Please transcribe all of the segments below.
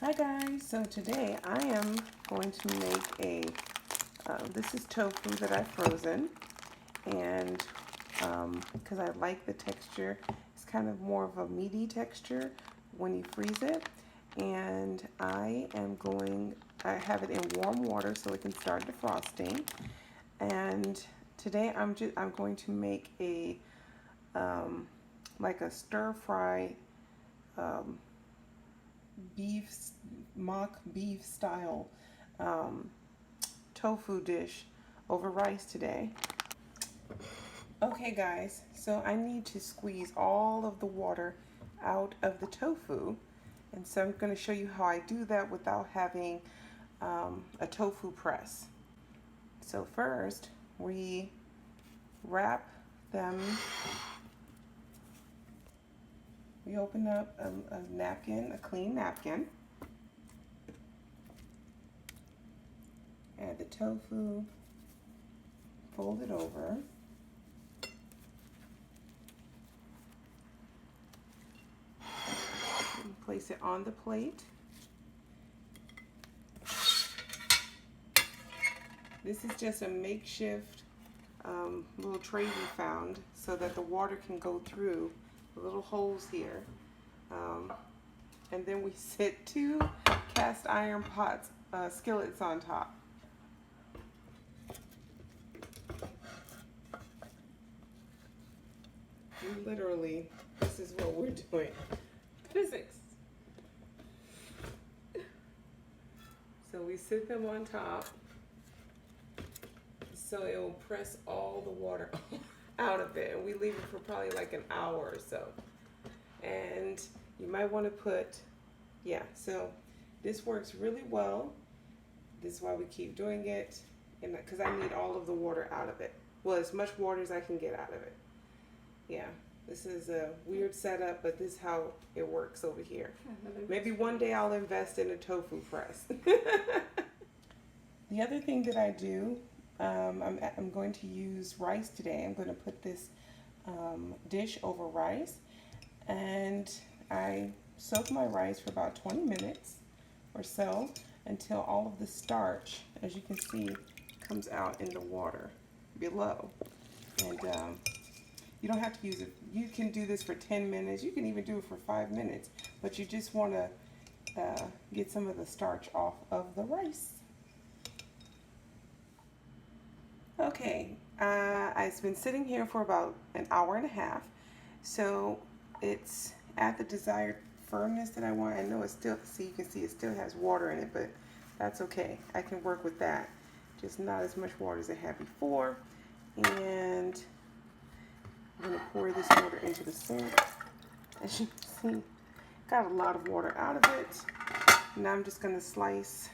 Hi guys, so today I am going to make this is tofu that I've frozen, and because I like the texture, it's kind of more of a meaty texture when you freeze it, and I have it in warm water so it can start defrosting, and today I'm going to make like a stir fry um, beef, mock beef style tofu dish over rice today. Okay guys, so I need to squeeze all of the water out of the tofu, and so I'm going to show you how I do that without having a tofu press. So first we wrap them, we open up a napkin, a clean napkin, add the tofu, fold it over, and place it on the plate. This is just a makeshift little tray we found so that the water can go through the little holes here. And then we set two cast iron skillets on top. Literally, this is what we're doing. Physics. So we sit them on top so it will press all the water out of it, and we leave it for probably like an hour or so. And you might want to put, so this works really well. This is why we keep doing it, and because I need all of the water out of it. Well, as much water as I can get out of it. Yeah, this is a weird setup, but this is how it works over here. Maybe one day I'll invest in a tofu press. The other thing that I do, I'm going to use rice today. I'm going to put this dish over rice, and I soak my rice for about 20 minutes or so until all of the starch, as you can see, comes out in the water below. And you don't have to use it. You can do this for 10 minutes. You can even do it for 5 minutes, but you just want to get some of the starch off of the rice. Okay, it's been sitting here for about an hour and a half, so it's at the desired firmness that I want. I know it's still, you can see it still has water in it, but that's okay. I can work with that. Just not as much water as I had before. And I'm gonna pour this water into the sink. As you can see, got a lot of water out of it. Now I'm just gonna slice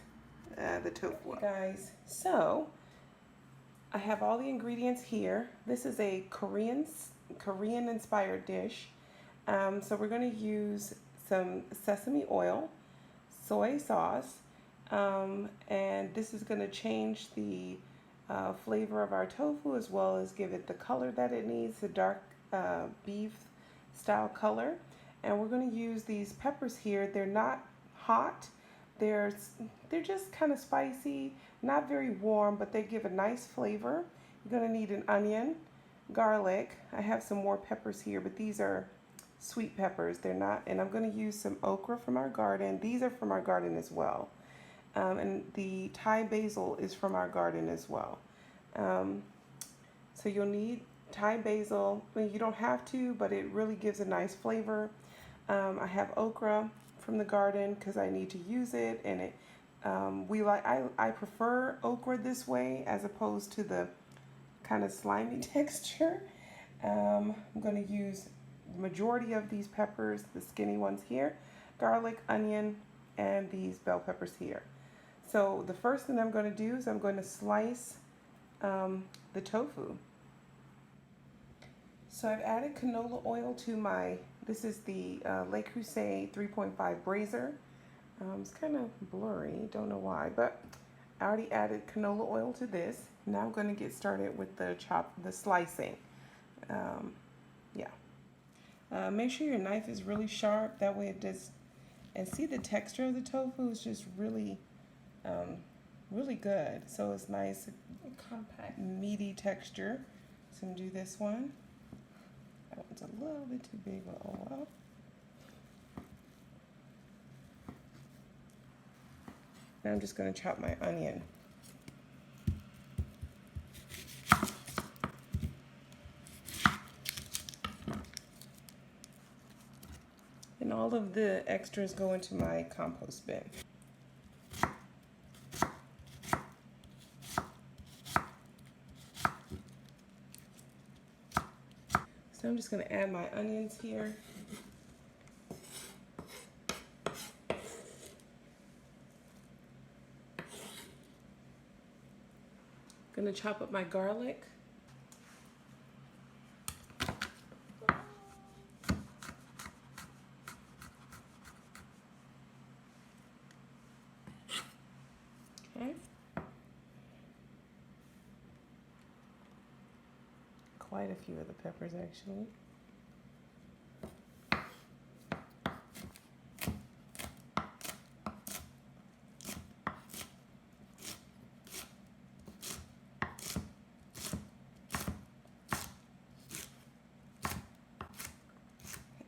the tofu. Okay, guys, so I have all the ingredients here. This is a Korean inspired dish. So we're going to use some sesame oil, soy sauce, and this is going to change the flavor of our tofu as well as give it the color that it needs, the dark beef style color. And we're going to use these peppers here. They're not hot. They're just kind of spicy, not very warm, but they give a nice flavor. You're going to need an onion, garlic. I have some more peppers here, but these are sweet peppers. They're not, and I'm going to use some okra from our garden. These are from our garden as well. And the Thai basil is from our garden as well. So you'll need Thai basil. Well, you don't have to, but it really gives a nice flavor. I have okra from the garden because I need to use it, and it I prefer okra this way as opposed to the kind of slimy texture. I'm going to use the majority of these peppers, the skinny ones here, garlic, onion, and these bell peppers here. So the first thing I'm going to do is I'm going to slice the tofu. So I've added canola oil to my, this is the Creuset 3.5 Braiser. It's kind of blurry, don't know why, but I already added canola oil to this. Now I'm going to get started with the slicing. Make sure your knife is really sharp, that way it And see, the texture of the tofu is just really, really good. So it's nice, compact, meaty texture. So I'm gonna do this one. That one's a little bit too big, but oh well. Now I'm just gonna chop my onion. And all of the extras go into my compost bin. So I'm just going to add my onions here. Going to chop up my garlic. Okay. Quite a few of the peppers actually.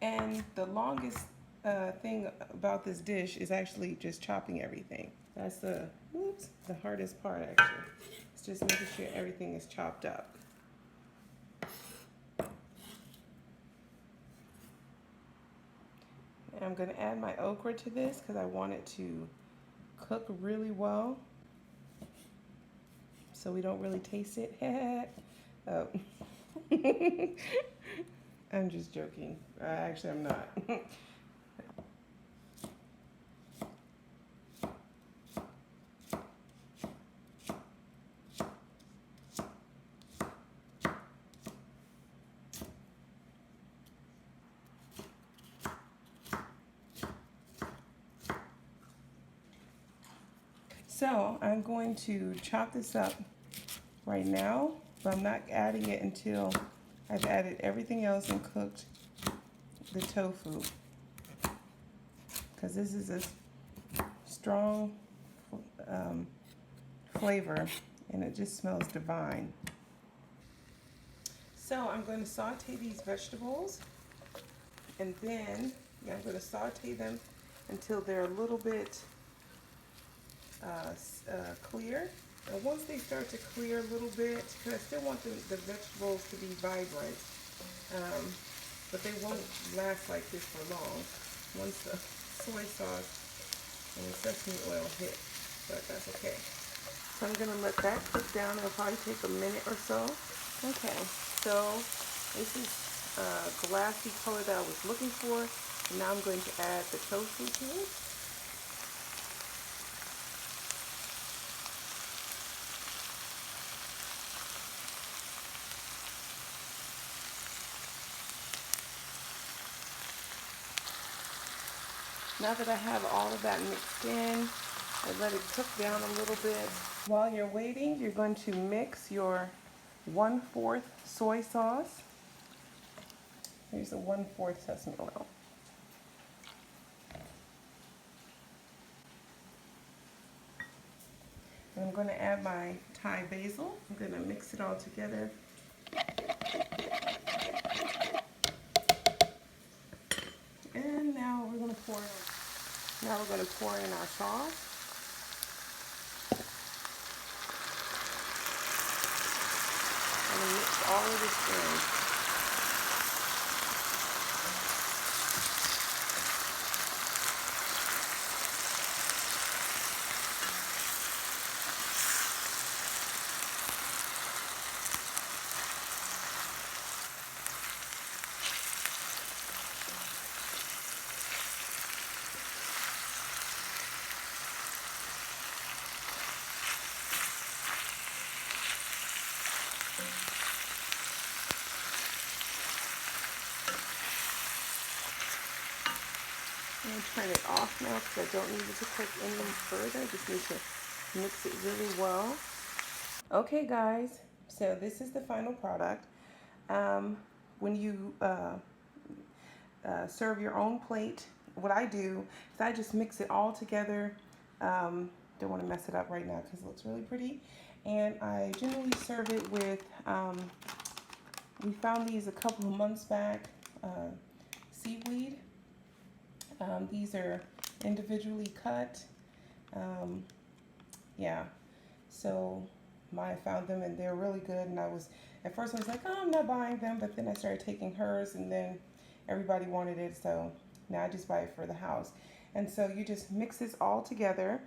And the longest thing about this dish is actually just chopping everything. That's the hardest part actually. It's just making sure everything is chopped up. And I'm going to add my okra to this because I want it to cook really well, so we don't really taste it. Oh. I'm just joking. Actually, I'm not. So I'm going to chop this up right now, but I'm not adding it until I've added everything else and cooked the tofu, because this is a strong flavor and it just smells divine. So I'm going to saute these vegetables, and then I'm going to saute them until they're a little bit clear. And once they start to clear a little bit, because I still want the vegetables to be vibrant, but they won't last like this for long once the soy sauce and the sesame oil hit, but that's okay. So I'm going to let that cook down. It'll probably take a minute or so. Okay, so this is a glassy color that I was looking for. And now I'm going to add the tofu to it. Now that I have all of that mixed in, I let it cook down a little bit. While you're waiting, you're going to mix your 1/4 soy sauce. Here's the 1/4 sesame oil. And I'm going to add my Thai basil. I'm going to mix it all together. And now we're going to pour in our sauce. I'm going to mix all of this in. I'm going to turn it off now because I don't need it to cook any further. I just need to mix it really well. Okay guys, so this is the final product. When you serve your own plate what I do is I just mix it all together. Don't want to mess it up right now because it looks really pretty. And I generally serve it with, we found these a couple of months back, seaweed. These are individually cut. Um, yeah, so I found them and they're really good. And at first I was like, oh, I'm not buying them. But then I started taking hers and then everybody wanted it. So now I just buy it for the house. And so you just mix this all together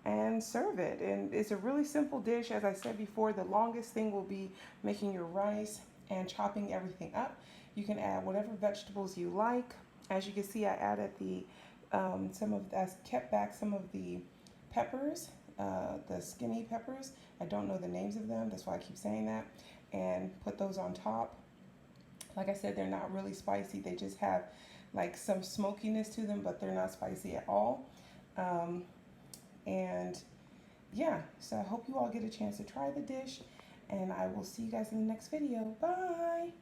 and serve it. And it's a really simple dish. As I said before, the longest thing will be making your rice and chopping everything up. You can add whatever vegetables you like. As you can see, I added I kept back some of the peppers, the skinny peppers. I don't know the names of them, that's why I keep saying that. And put those on top. Like I said, they're not really spicy. They just have like some smokiness to them, but they're not spicy at all. Um, and yeah, so I hope you all get a chance to try the dish. And I will see you guys in the next video. Bye!